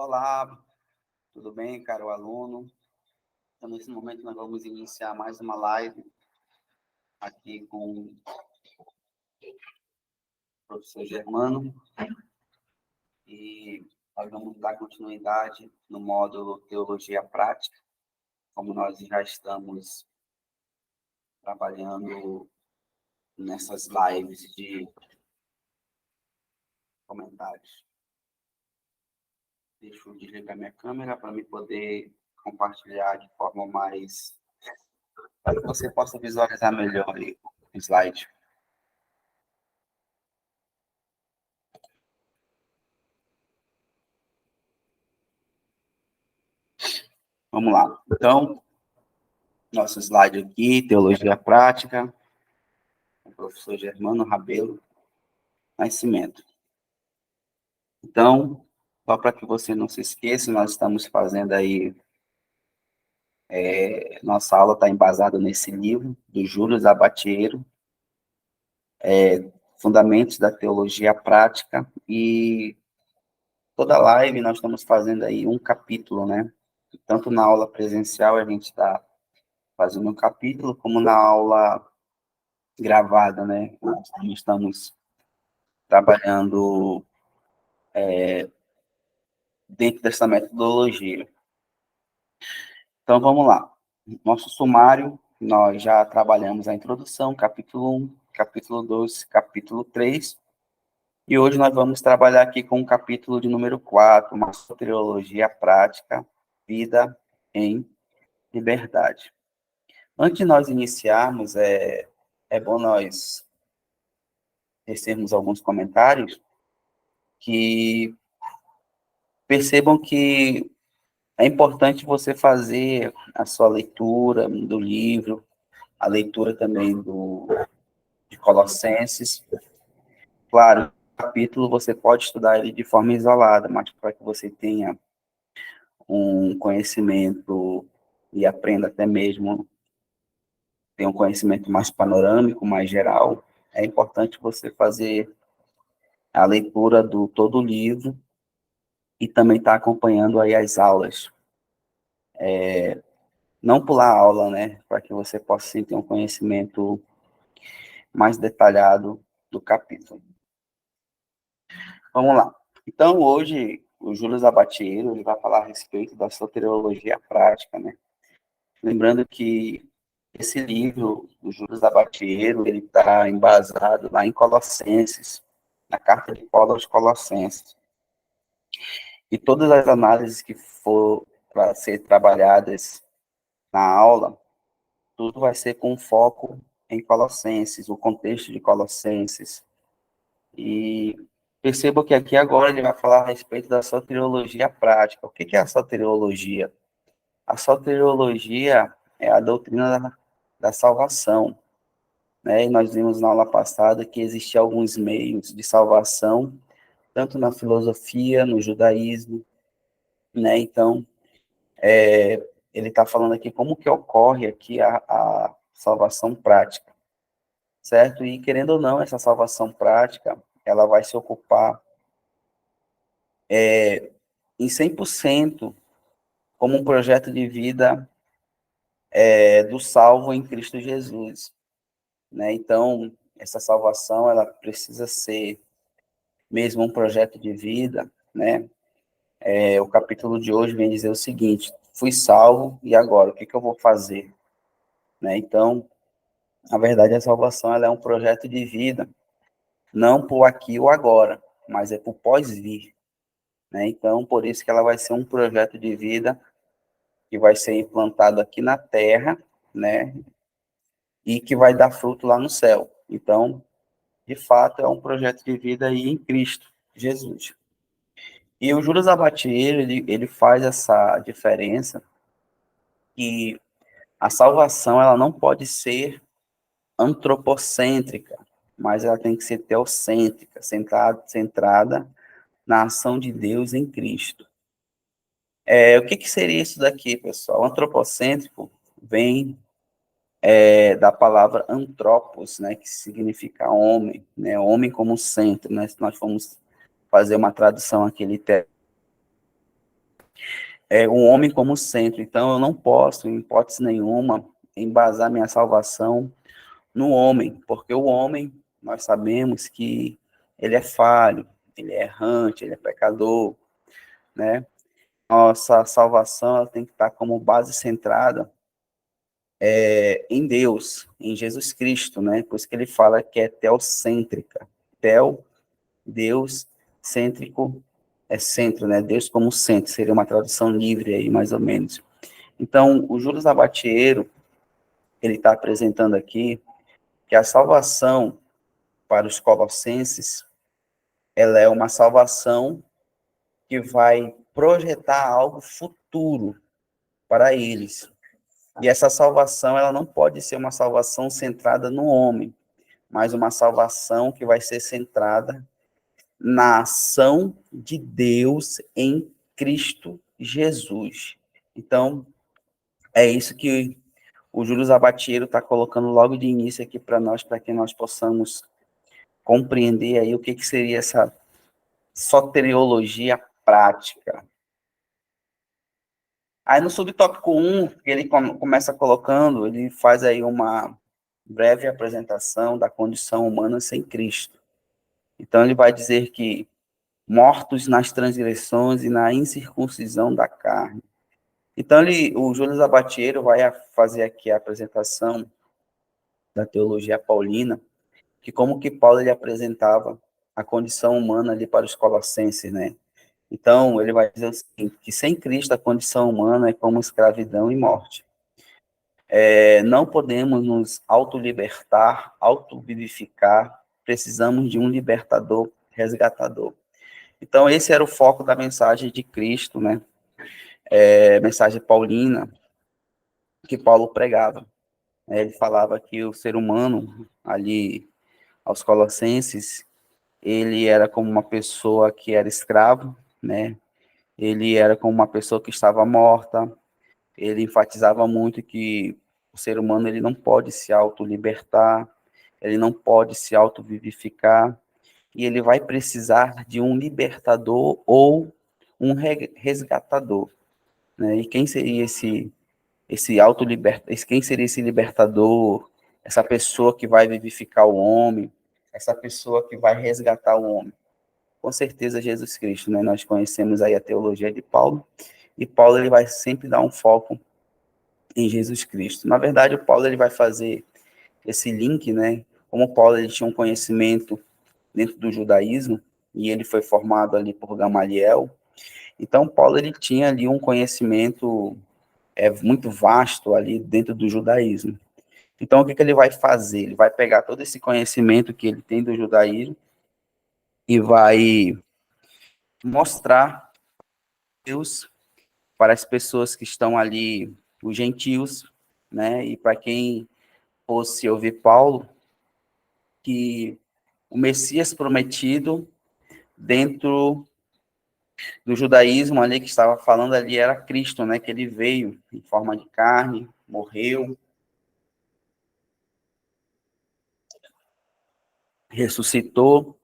Olá, tudo bem, caro aluno? Então, nesse momento, nós vamos iniciar mais uma live aqui com o professor Germano e nós vamos dar continuidade no módulo Teologia Prática, como nós já estamos trabalhando nessas lives de comentários. Deixa eu desligar minha câmera para me poder compartilhar de forma mais... para que você possa visualizar melhor aí o slide. Vamos lá. Então, nosso slide aqui, Teologia Prática, o professor Germano Rabelo Nascimento. Então, só para que você não se esqueça, nós estamos fazendo aí, nossa aula está embasada nesse livro, do Júlio Zabatiero, Fundamentos da Teologia Prática, e toda live nós estamos fazendo aí um capítulo, né? Tanto na aula presencial a gente está fazendo um capítulo, como na aula gravada, né? Nós estamos trabalhando dentro dessa metodologia. Então, vamos lá. Nosso sumário, nós já trabalhamos a introdução, capítulo 1, capítulo 2, capítulo 3, e hoje nós vamos trabalhar aqui com o capítulo de número 4, uma soteriologia prática, vida em liberdade. Antes de nós iniciarmos, é bom nós tecermos alguns comentários que percebam que é importante você fazer a sua leitura do livro, a leitura também de Colossenses. Claro, o capítulo você pode estudar ele de forma isolada, mas para que você tenha um conhecimento e aprenda até mesmo ter um conhecimento mais panorâmico, mais geral, é importante você fazer a leitura do todo o livro e também estar acompanhando aí as aulas. Não pular a aula, né, para que você possa sim, ter um conhecimento mais detalhado do capítulo. Vamos lá. Então, hoje, o Júlio Zabatiero, ele vai falar a respeito da soteriologia prática, né? Lembrando que esse livro, do Júlio Zabatiero, ele está embasado lá em Colossenses, na carta de Paulo aos Colossenses. E todas as análises que for para ser trabalhadas na aula, tudo vai ser com foco em Colossenses, o contexto de Colossenses. E perceba que aqui agora ele vai falar a respeito da soteriologia prática. O que é a soteriologia? A soteriologia é a doutrina da salvação, né? E nós vimos na aula passada que existiam alguns meios de salvação, tanto na filosofia, no judaísmo, né? Então, ele está falando aqui como que ocorre aqui a salvação prática, certo? E, querendo ou não, essa salvação prática, ela vai se ocupar em 100% como um projeto de vida do salvo em Cristo Jesus, né? Então, essa salvação, ela precisa ser mesmo um projeto de vida, né? O capítulo de hoje vem dizer o seguinte: fui salvo, e agora? O que eu vou fazer? Né? Então, na verdade, a salvação ela é um projeto de vida, não por aqui ou agora, mas é por pós-vir, né? Então, por isso que ela vai ser um projeto de vida que vai ser implantado aqui na Terra, né? E que vai dar fruto lá no céu. Então, de fato, é um projeto de vida aí em Cristo Jesus. E o Júlio Zabatiero, ele faz essa diferença que a salvação ela não pode ser antropocêntrica, mas ela tem que ser teocêntrica, centrada na ação de Deus em Cristo. O que seria isso daqui, pessoal? O antropocêntrico vem da palavra antropos, né, que significa homem, né, homem como centro, né, se nós formos fazer uma tradução aqui literal, o homem como centro. Então, eu não posso, em hipótese nenhuma, embasar minha salvação no homem, porque o homem, nós sabemos que ele é falho, ele é errante, ele é pecador, né? Nossa salvação ela tem que estar como base centrada em Deus, em Jesus Cristo, né? Por isso que ele fala que é teocêntrica. Teo, Deus, cêntrico, é centro, né? Deus como centro, seria uma tradução livre aí, mais ou menos. Então, o Judas Abatiero, ele está apresentando aqui que a salvação para os colossenses, ela é uma salvação que vai projetar algo futuro para eles. E essa salvação, ela não pode ser uma salvação centrada no homem, mas uma salvação que vai ser centrada na ação de Deus em Cristo Jesus. Então, é isso que o Júlio Abatiero está colocando logo de início aqui para nós, para que nós possamos compreender aí o que seria essa soteriologia prática. Aí no subtópico 1, ele começa colocando, ele faz aí uma breve apresentação da condição humana sem Cristo. Então ele vai dizer que mortos nas transgressões e na incircuncisão da carne. Então o Júlio Abatiero vai fazer aqui a apresentação da teologia paulina, que como que Paulo ele apresentava a condição humana ali para os colossenses, né? Então, ele vai dizer o seguinte, que sem Cristo a condição humana é como escravidão e morte. Não podemos nos autolibertar, autovivificar, precisamos de um libertador, resgatador. Então, esse era o foco da mensagem de Cristo, né? Mensagem paulina, que Paulo pregava. Ele falava que o ser humano, ali, aos colossenses, ele era como uma pessoa que era escravo, né? Ele era como uma pessoa que estava morta. Ele enfatizava muito que o ser humano ele não pode se autolibertar, ele não pode se autovivificar, e ele vai precisar de um libertador ou um resgatador, né? E quem seria quem seria esse libertador, essa pessoa que vai vivificar o homem, essa pessoa que vai resgatar o homem? Com certeza Jesus Cristo, né? Nós conhecemos aí a teologia de Paulo, e Paulo ele vai sempre dar um foco em Jesus Cristo. Na verdade, o Paulo ele vai fazer esse link, né? Como Paulo ele tinha um conhecimento dentro do judaísmo e ele foi formado ali por Gamaliel. Então Paulo ele tinha ali um conhecimento muito vasto ali dentro do judaísmo. Então o que ele vai fazer? Ele vai pegar todo esse conhecimento que ele tem do judaísmo e vai mostrar Deus para as pessoas que estão ali, os gentios, né? E para quem fosse ouvir Paulo, que o Messias prometido dentro do judaísmo ali que estava falando ali era Cristo, né? Que ele veio em forma de carne, morreu, ressuscitou.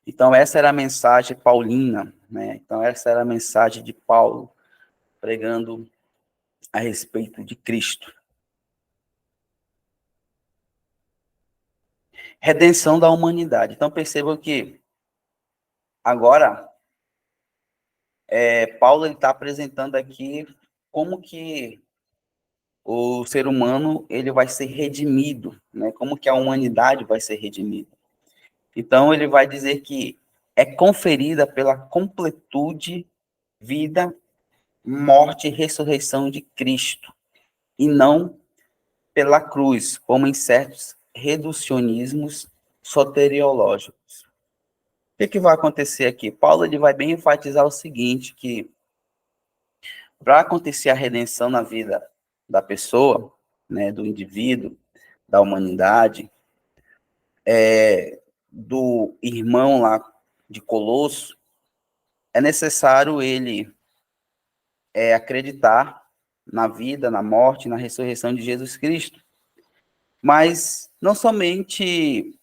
Então essa era a mensagem paulina, né? Então essa era a mensagem de Paulo pregando a respeito de Cristo. Redenção da humanidade. Então percebam que agora Paulo está apresentando aqui como que o ser humano ele vai ser redimido, né? Como que a humanidade vai ser redimida. Então ele vai dizer que é conferida pela completude, vida, morte e ressurreição de Cristo, e não pela cruz, como em certos reducionismos soteriológicos. O que vai acontecer aqui? Paulo ele vai bem enfatizar o seguinte, que para acontecer a redenção na vida da pessoa, né, do indivíduo, da humanidade, do irmão lá de Colosso, é necessário ele acreditar na vida, na morte, na ressurreição de Jesus Cristo. Mas não somente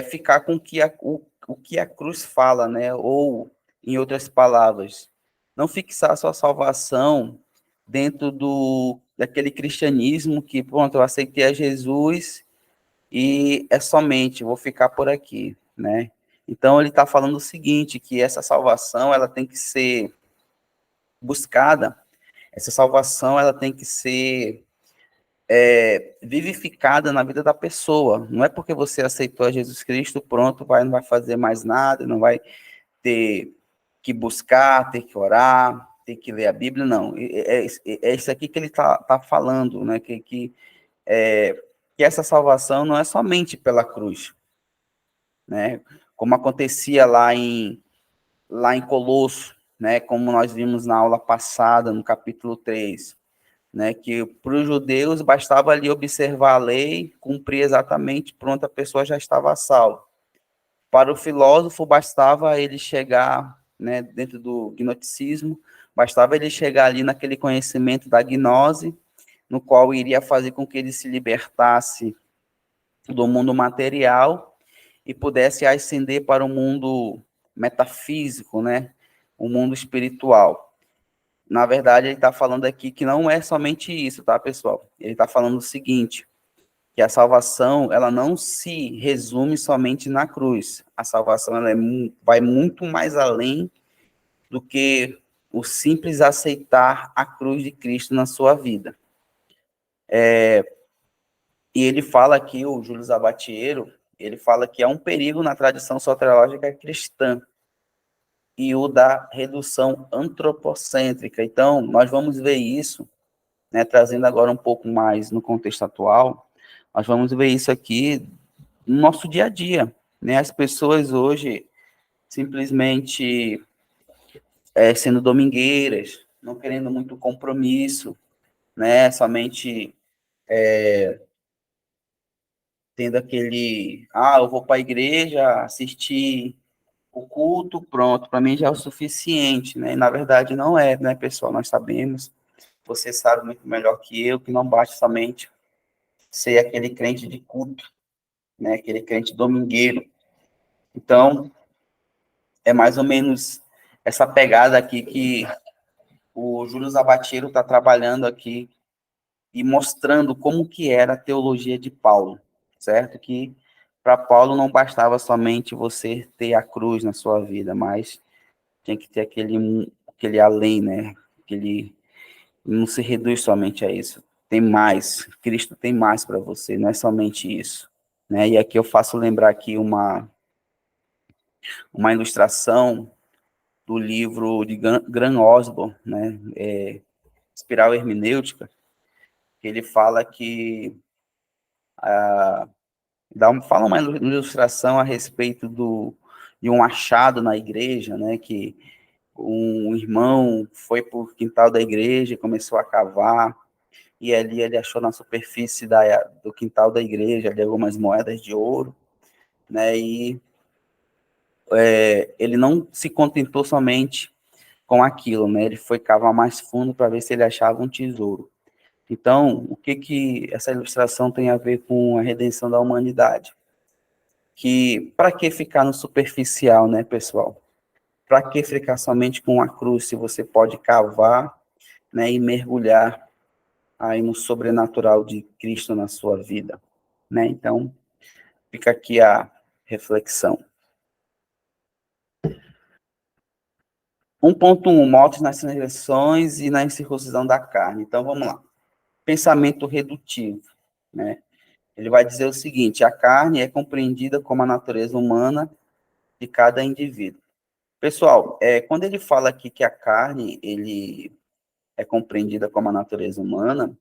ficar com o que a cruz fala, né? Ou, em outras palavras, Não fixar a sua salvação dentro daquele cristianismo que, pronto, eu aceitei a Jesus e é somente, vou ficar por aqui, né? Então, ele está falando o seguinte, que essa salvação, ela tem que ser buscada, essa salvação, ela tem que ser vivificada na vida da pessoa. Não é porque você aceitou a Jesus Cristo, pronto, não vai fazer mais nada, não vai ter que buscar, ter que orar, ter que ler a Bíblia, não. É isso aqui que ele tá falando, né? Que essa salvação não é somente pela cruz, né? Como acontecia lá em Colosso, né? Como nós vimos na aula passada, no capítulo 3, né? Que para os judeus bastava ali observar a lei, cumprir exatamente, pronto, a pessoa já estava salva. Para o filósofo, bastava ele chegar, né, dentro do gnosticismo, bastava ele chegar ali naquele conhecimento da gnose, no qual iria fazer com que ele se libertasse do mundo material e pudesse ascender para o mundo metafísico, né, o mundo espiritual. Na verdade, ele está falando aqui que não é somente isso, tá, pessoal? Ele está falando o seguinte, que a salvação, ela não se resume somente na cruz. A salvação, vai muito mais além do que o simples aceitar a cruz de Cristo na sua vida. E ele fala aqui, o Júlio Zabatiero, ele fala que há um perigo na tradição soteriológica cristã, e o da redução antropocêntrica. Então, nós vamos ver isso, né, trazendo agora um pouco mais no contexto atual, nós vamos ver isso aqui no nosso dia a dia, né? As pessoas hoje simplesmente sendo domingueiras, não querendo muito compromisso, né? Somente tendo aquele, eu vou para a igreja, assistir o culto, pronto, para mim já é o suficiente, né? E na verdade não é, né, pessoal? Nós sabemos, você sabe muito melhor que eu, que não basta somente ser aquele crente de culto, né? Aquele crente domingueiro. Então, é mais ou menos essa pegada aqui que o Júlio Zabatiero está trabalhando aqui e mostrando como que era a teologia de Paulo, certo? Que para Paulo não bastava somente você ter a cruz na sua vida, mas tinha que ter aquele além, né? Aquele não se reduz somente a isso. Tem mais, Cristo tem mais para você, não é somente isso, né? E aqui eu faço lembrar aqui uma ilustração do livro de Graham Osborne, né? Espiral Hermenêutica, que ele fala que fala uma ilustração a respeito de um achado na igreja, né, que um irmão foi para o quintal da igreja e começou a cavar, e ali ele achou na superfície do quintal da igreja ali algumas moedas de ouro, né, e ele não se contentou somente com aquilo, né, ele foi cavar mais fundo para ver se ele achava um tesouro. Então, o que essa ilustração tem a ver com a redenção da humanidade? Que para que ficar no superficial, né, pessoal? Para que ficar somente com a cruz, se você pode cavar, né, e mergulhar aí no sobrenatural de Cristo na sua vida, né? Então, fica aqui a reflexão. 1.1, mortes nas transgressões e na incircuncisão da carne. Então, vamos lá. Pensamento redutivo, né? Ele vai dizer o seguinte: a carne é compreendida como a natureza humana de cada indivíduo. Pessoal, quando ele fala aqui que a carne ele é compreendida como a natureza humana,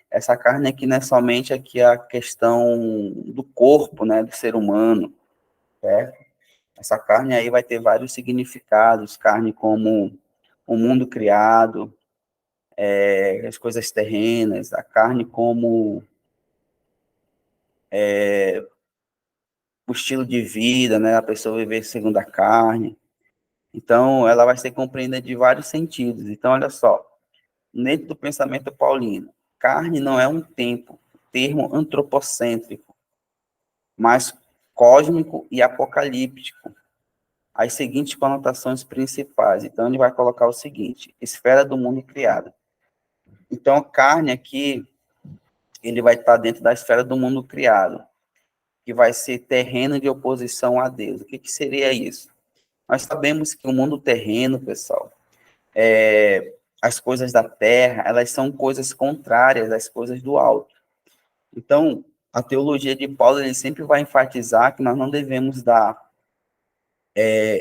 essa carne aqui não é somente aqui a questão do corpo, né, do ser humano, certo? Essa carne aí vai ter vários significados, carne como o mundo criado, as coisas terrenas, a carne como o estilo de vida, né, a pessoa viver segundo a carne. Então, ela vai ser compreendida de vários sentidos. Então, olha só, dentro do pensamento paulino, carne não é um termo antropocêntrico, mas cósmico e apocalíptico. as seguintes conotações principais. Então, ele vai colocar o seguinte: esfera do mundo criada. Então, a carne aqui, ele vai estar dentro da esfera do mundo criado, que vai ser terreno de oposição a Deus. O que, que seria isso? Nós sabemos que o mundo terreno, pessoal, as coisas da terra, elas são coisas contrárias às coisas do alto. Então, a teologia de Paulo, ele sempre vai enfatizar que nós não devemos dar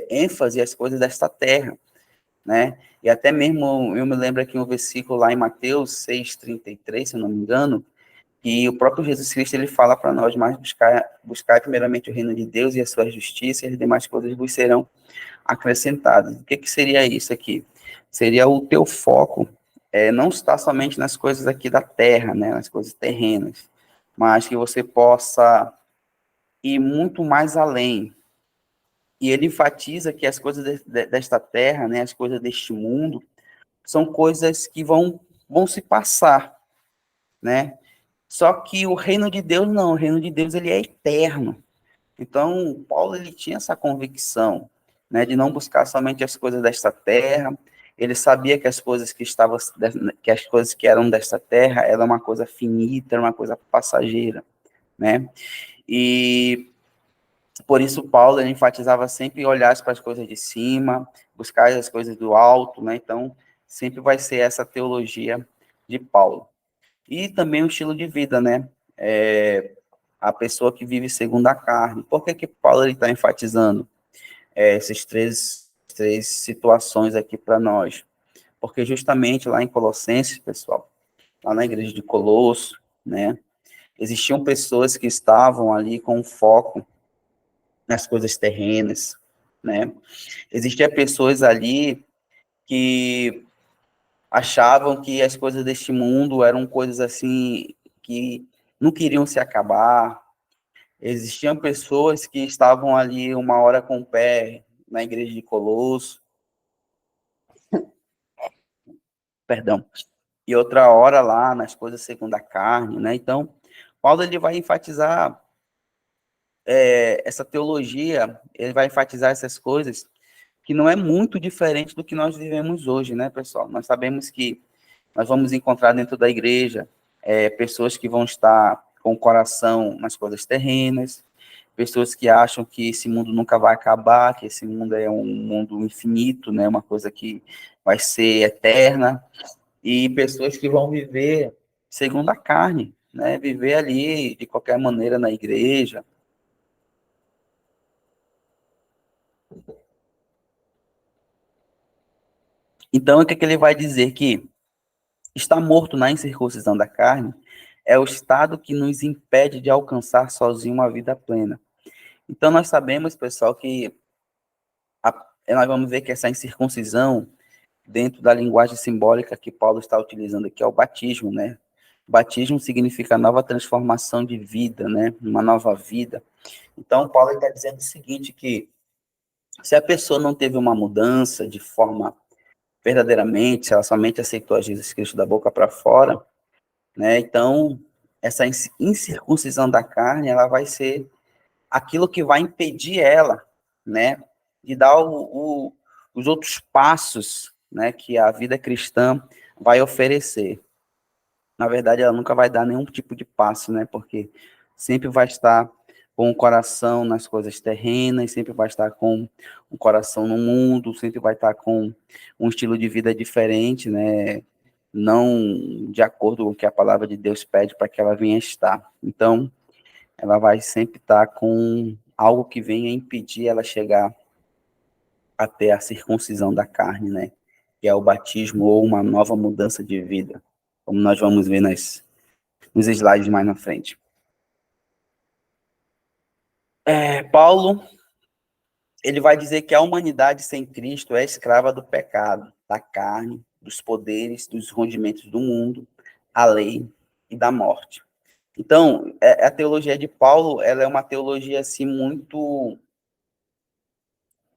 ênfase às coisas desta terra, né? E até mesmo, eu me lembro aqui um versículo lá em Mateus 6,33, se eu não me engano, que o próprio Jesus Cristo, ele fala para nós, mas buscar primeiramente o reino de Deus e a sua justiça, e as demais coisas vos serão acrescentadas. O que, que seria isso aqui? Seria o teu foco, não estar somente nas coisas aqui da terra, né, nas coisas terrenas, mas que você possa ir muito mais além. E ele enfatiza que as coisas desta terra, né, as coisas deste mundo, são coisas que vão se passar, né? Só que o reino de Deus não, o reino de Deus ele é eterno. Então, Paulo ele tinha essa convicção, né, de não buscar somente as coisas desta terra. Ele sabia que as coisas que as coisas que eram desta terra era uma coisa finita, era uma coisa passageira, né? E por isso Paulo ele enfatizava sempre olhar para as coisas de cima, buscar as coisas do alto, né? Então, sempre vai ser essa teologia de Paulo. E também o estilo de vida, né? A pessoa que vive segundo a carne. Por que que Paulo está enfatizando essas três situações aqui para nós? Porque justamente lá em Colossenses, pessoal, lá na igreja de Colosso, né, existiam pessoas que estavam ali com foco nas coisas terrenas, né? Existiam pessoas ali que achavam que as coisas deste mundo eram coisas assim que não queriam se acabar. Existiam pessoas que estavam ali uma hora com o pé na igreja de Colosso, perdão, e outra hora lá nas coisas segundo a carne, né? Então, Paulo ele vai enfatizar essa teologia, ele vai enfatizar essas coisas que não é muito diferente do que nós vivemos hoje, né, pessoal? Nós sabemos que nós vamos encontrar dentro da igreja pessoas que vão estar com o coração nas coisas terrenas, pessoas que acham que esse mundo nunca vai acabar, que esse mundo é um mundo infinito, né, uma coisa que vai ser eterna, e pessoas que vão viver segundo a carne, né, viver ali de qualquer maneira na igreja. Então, o que, é que ele vai dizer? Que está morto na incircuncisão da carne é o estado que nos impede de alcançar sozinho uma vida plena. Então, nós sabemos, pessoal, que nós vamos ver que essa incircuncisão, dentro da linguagem simbólica que Paulo está utilizando aqui, é o batismo, né? Batismo significa nova transformação de vida, né? Uma nova vida. Então, Paulo está dizendo o seguinte, que se a pessoa não teve uma mudança de forma verdadeiramente, se ela somente aceitou a Jesus Cristo da boca para fora, né? Então, essa incircuncisão da carne, ela vai ser aquilo que vai impedir ela, né, de dar os outros passos, né, que a vida cristã vai oferecer. Na verdade, ela nunca vai dar nenhum tipo de passo, né, porque sempre vai estar com o coração nas coisas terrenas, sempre vai estar com o coração no mundo, sempre vai estar com um estilo de vida diferente, né, não de acordo com o que a palavra de Deus pede para que ela venha estar. Então, ela vai sempre estar com algo que venha impedir ela chegar até a circuncisão da carne, né? Que é o batismo ou uma nova mudança de vida, como nós vamos ver nos slides mais na frente. Paulo, ele vai dizer que a humanidade sem Cristo é escrava do pecado, da carne, dos poderes, dos rendimentos do mundo, a lei e da morte. Então, a teologia de Paulo, ela é uma teologia assim muito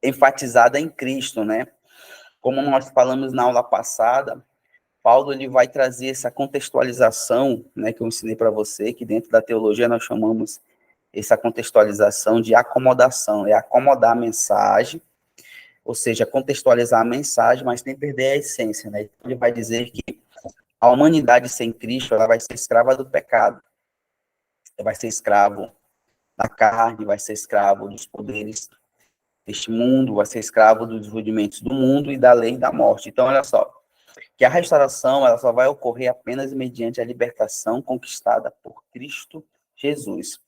enfatizada em Cristo, né? Como nós falamos na aula passada, Paulo ele vai trazer essa contextualização, né, que eu ensinei para você, que dentro da teologia nós chamamos essa contextualização de acomodação, é acomodar a mensagem, ou seja, contextualizar a mensagem, mas sem perder a essência, né? Ele vai dizer que a humanidade sem Cristo, ela vai ser escrava do pecado, vai ser escravo da carne, vai ser escravo dos poderes deste mundo, vai ser escravo dos rudimentos do mundo e da lei da morte. Então, olha só, que a restauração, ela só vai ocorrer apenas mediante a libertação conquistada por Cristo Jesus.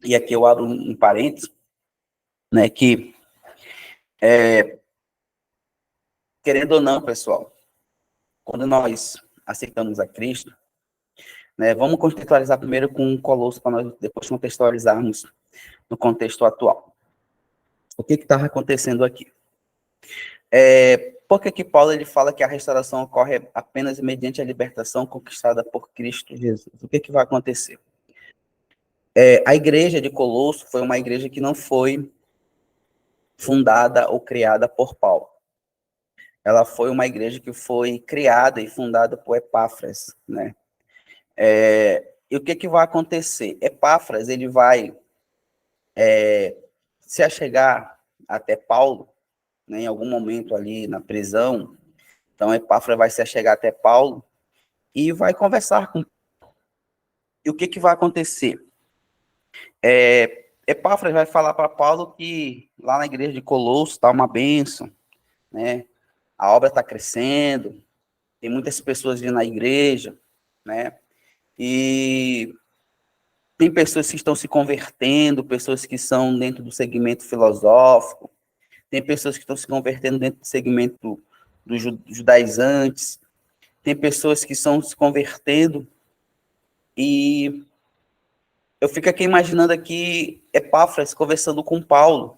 E aqui eu abro um parênteses, né, que, querendo ou não, pessoal, quando nós aceitamos a Cristo, né, vamos contextualizar primeiro com o Colosso, para nós depois contextualizarmos no contexto atual. O que estava acontecendo aqui? Por que Paulo ele fala que a restauração ocorre apenas mediante a libertação conquistada por Cristo Jesus? O que vai acontecer? A igreja de Colosso foi uma igreja que não foi fundada ou criada por Paulo. Ela foi uma igreja que foi criada e fundada por Epáfras, né? E o que vai acontecer? Epáfras, ele vai se achegar até Paulo, né, em algum momento ali na prisão. Então, Epáfras vai se achegar até Paulo e vai conversar com. E o que vai acontecer? Epáfras vai falar para Paulo que lá na igreja de Colosso está uma bênção, né? A obra está crescendo, tem muitas pessoas vindo na igreja, né? E tem pessoas que estão se convertendo, pessoas que são dentro do segmento filosófico, tem pessoas que estão se convertendo dentro do segmento dos judaizantes, tem pessoas que estão se convertendo, e eu fico aqui imaginando aqui Epáfras conversando com Paulo,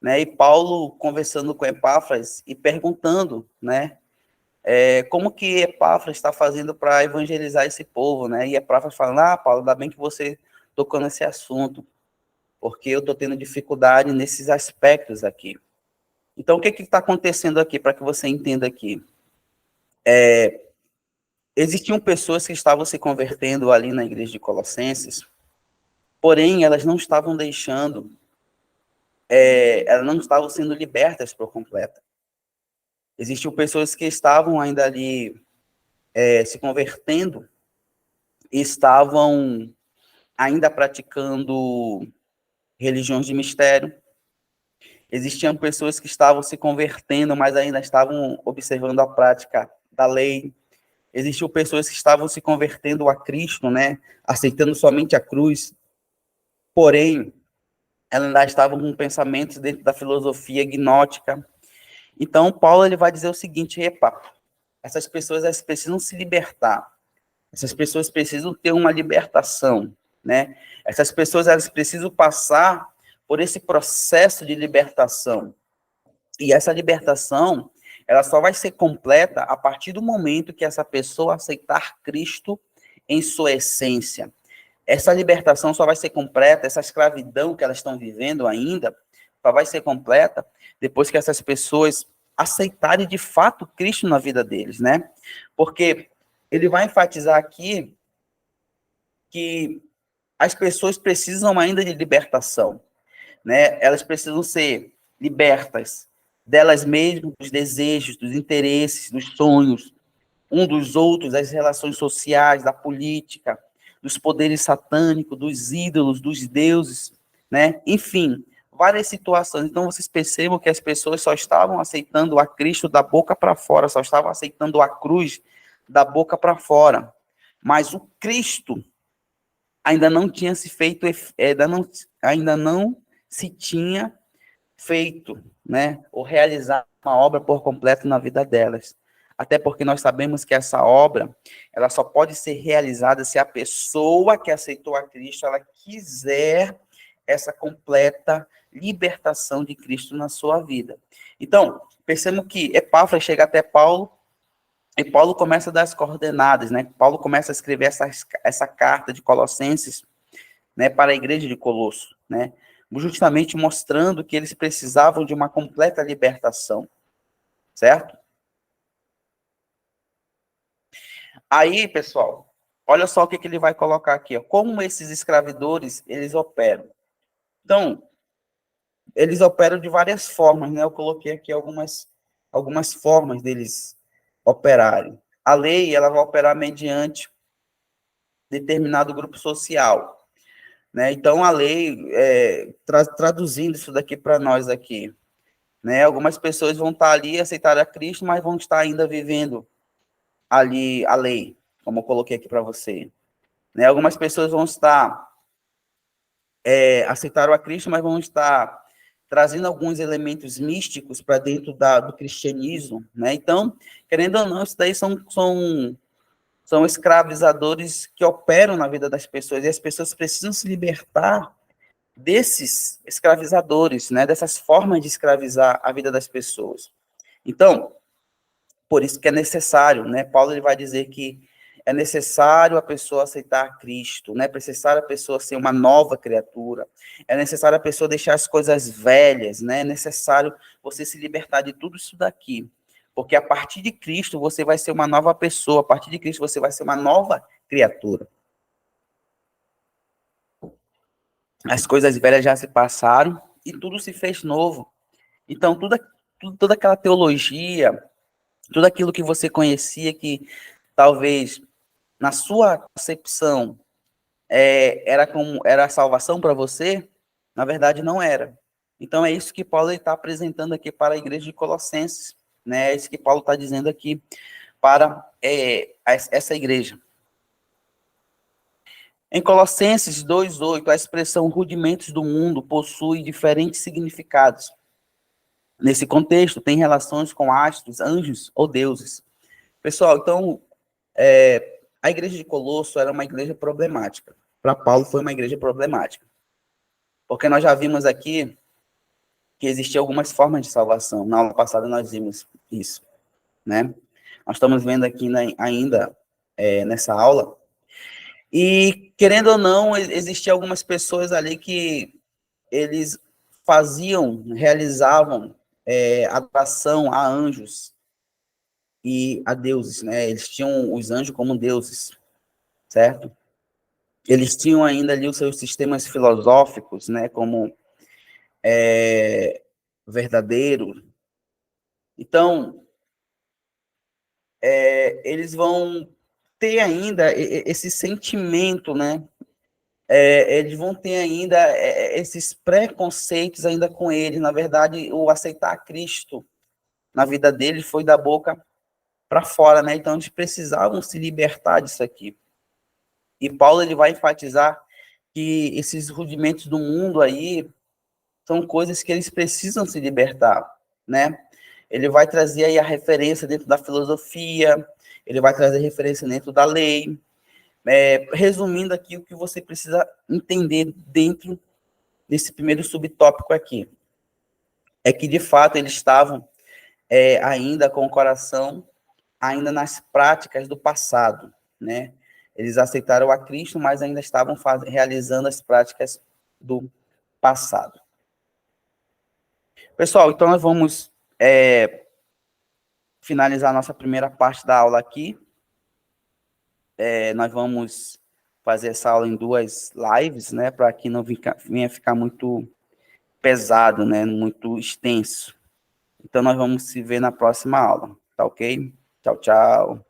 né? E Paulo conversando com Epáfras e perguntando, né? Como que Epáfras está fazendo para evangelizar esse povo, né? E Epáfras falando, Paulo, ainda bem que você tocou nesse assunto, porque eu estou tendo dificuldade nesses aspectos aqui. Então, o que está acontecendo aqui, para que você entenda aqui? Existiam pessoas que estavam se convertendo ali na igreja de Colossenses, porém, elas não estavam deixando, elas não estavam sendo libertas por completo. Existiam pessoas que estavam ainda ali se convertendo e estavam ainda praticando religiões de mistério. Existiam pessoas que estavam se convertendo, mas ainda estavam observando a prática da lei. Existiam pessoas que estavam se convertendo a Cristo, né, aceitando somente a cruz, porém, elas ainda estavam com pensamentos dentro da filosofia gnóstica. Então, Paulo ele vai dizer o seguinte: epa, essas pessoas elas precisam se libertar, essas pessoas precisam ter uma libertação, né? Essas pessoas elas precisam passar por esse processo de libertação. E essa libertação, ela só vai ser completa a partir do momento que essa pessoa aceitar Cristo em sua essência. Essa libertação só vai ser completa, essa escravidão que elas estão vivendo ainda, só vai ser completa depois que essas pessoas aceitarem de fato Cristo na vida deles, né? Porque ele vai enfatizar aqui que as pessoas precisam ainda de libertação, né? Elas precisam ser libertas delas mesmas, dos desejos, dos interesses, dos sonhos, um dos outros, das relações sociais, da política, dos poderes satânicos, dos ídolos, dos deuses, né? Enfim, várias situações. Então, vocês percebam que as pessoas só estavam aceitando a Cristo da boca para fora, só estavam aceitando a cruz da boca para fora. Mas o Cristo ainda não tinha se feito, ainda não se tinha feito, né, ou realizado uma obra por completo na vida delas. Até porque nós sabemos que essa obra, ela só pode ser realizada se a pessoa que aceitou a Cristo, ela quiser essa completa libertação de Cristo na sua vida. Então, percebemos que Epáfras chega até Paulo, e Paulo começa a dar as coordenadas, né? Paulo começa a escrever essa carta de Colossenses, né, para a igreja de Colosso, né? Justamente mostrando que eles precisavam de uma completa libertação, certo? Aí, pessoal, olha só o que ele vai colocar aqui, ó, como esses escravidores, eles operam. Então, eles operam de várias formas, né? Eu coloquei aqui algumas formas deles operarem. A lei, ela vai operar mediante determinado grupo social, né? Então, a lei, traduzindo isso daqui para nós aqui, né? Algumas pessoas vão estar ali, aceitar a Cristo, mas vão estar ainda vivendo ali a lei, como eu coloquei aqui para você, né? Algumas pessoas vão estar aceitaram a Cristo, mas vão estar trazendo alguns elementos místicos para dentro do cristianismo, né? Então, querendo ou não, isso daí são escravizadores que operam na vida das pessoas, e as pessoas precisam se libertar desses escravizadores, né? Dessas formas de escravizar a vida das pessoas. Então, por isso que é necessário, né? Paulo ele vai dizer que é necessário a pessoa aceitar Cristo, né? É necessário a pessoa ser uma nova criatura, é necessário a pessoa deixar as coisas velhas, né? É necessário você se libertar de tudo isso daqui, porque a partir de Cristo você vai ser uma nova pessoa, a partir de Cristo você vai ser uma nova criatura. As coisas velhas já se passaram e tudo se fez novo. Então, toda aquela teologia, tudo aquilo que você conhecia que talvez na sua concepção era a salvação para você, na verdade não era. Então é isso que Paulo está apresentando aqui para a igreja de Colossenses, né? É isso que Paulo está dizendo aqui para essa igreja. Em Colossenses 2:8, a expressão rudimentos do mundo possui diferentes significados. Nesse contexto, tem relações com astros, anjos ou deuses. Pessoal, então, a igreja de Colosso era uma igreja problemática. Para Paulo, foi uma igreja problemática. Porque nós já vimos aqui que existiam algumas formas de salvação. Na aula passada nós vimos isso, né? Nós estamos vendo aqui ainda nessa aula. E, querendo ou não, existiam algumas pessoas ali que eles realizavam adoração a anjos e a deuses, né? Eles tinham os anjos como deuses, certo? Eles tinham ainda ali os seus sistemas filosóficos, né? Como verdadeiro. Então, eles vão ter ainda esse sentimento, né? Eles vão ter ainda esses preconceitos ainda com eles. Na verdade, o aceitar Cristo na vida deles foi da boca para fora, né? Então, eles precisavam se libertar disso aqui. E Paulo ele vai enfatizar que esses rudimentos do mundo aí são coisas que eles precisam se libertar, né? Ele vai trazer aí a referência dentro da filosofia, ele vai trazer referência dentro da lei. Resumindo aqui o que você precisa entender dentro desse primeiro subtópico aqui, é que de fato eles estavam ainda com o coração ainda nas práticas do passado, né? Eles aceitaram a Cristo, mas ainda estavam realizando as práticas do passado. Pessoal, então nós vamos finalizar a nossa primeira parte da aula aqui. Nós vamos fazer essa aula em 2 lives, né, para que não venha ficar muito pesado, né, muito extenso. Então, nós vamos se ver na próxima aula, tá ok? Tchau, tchau.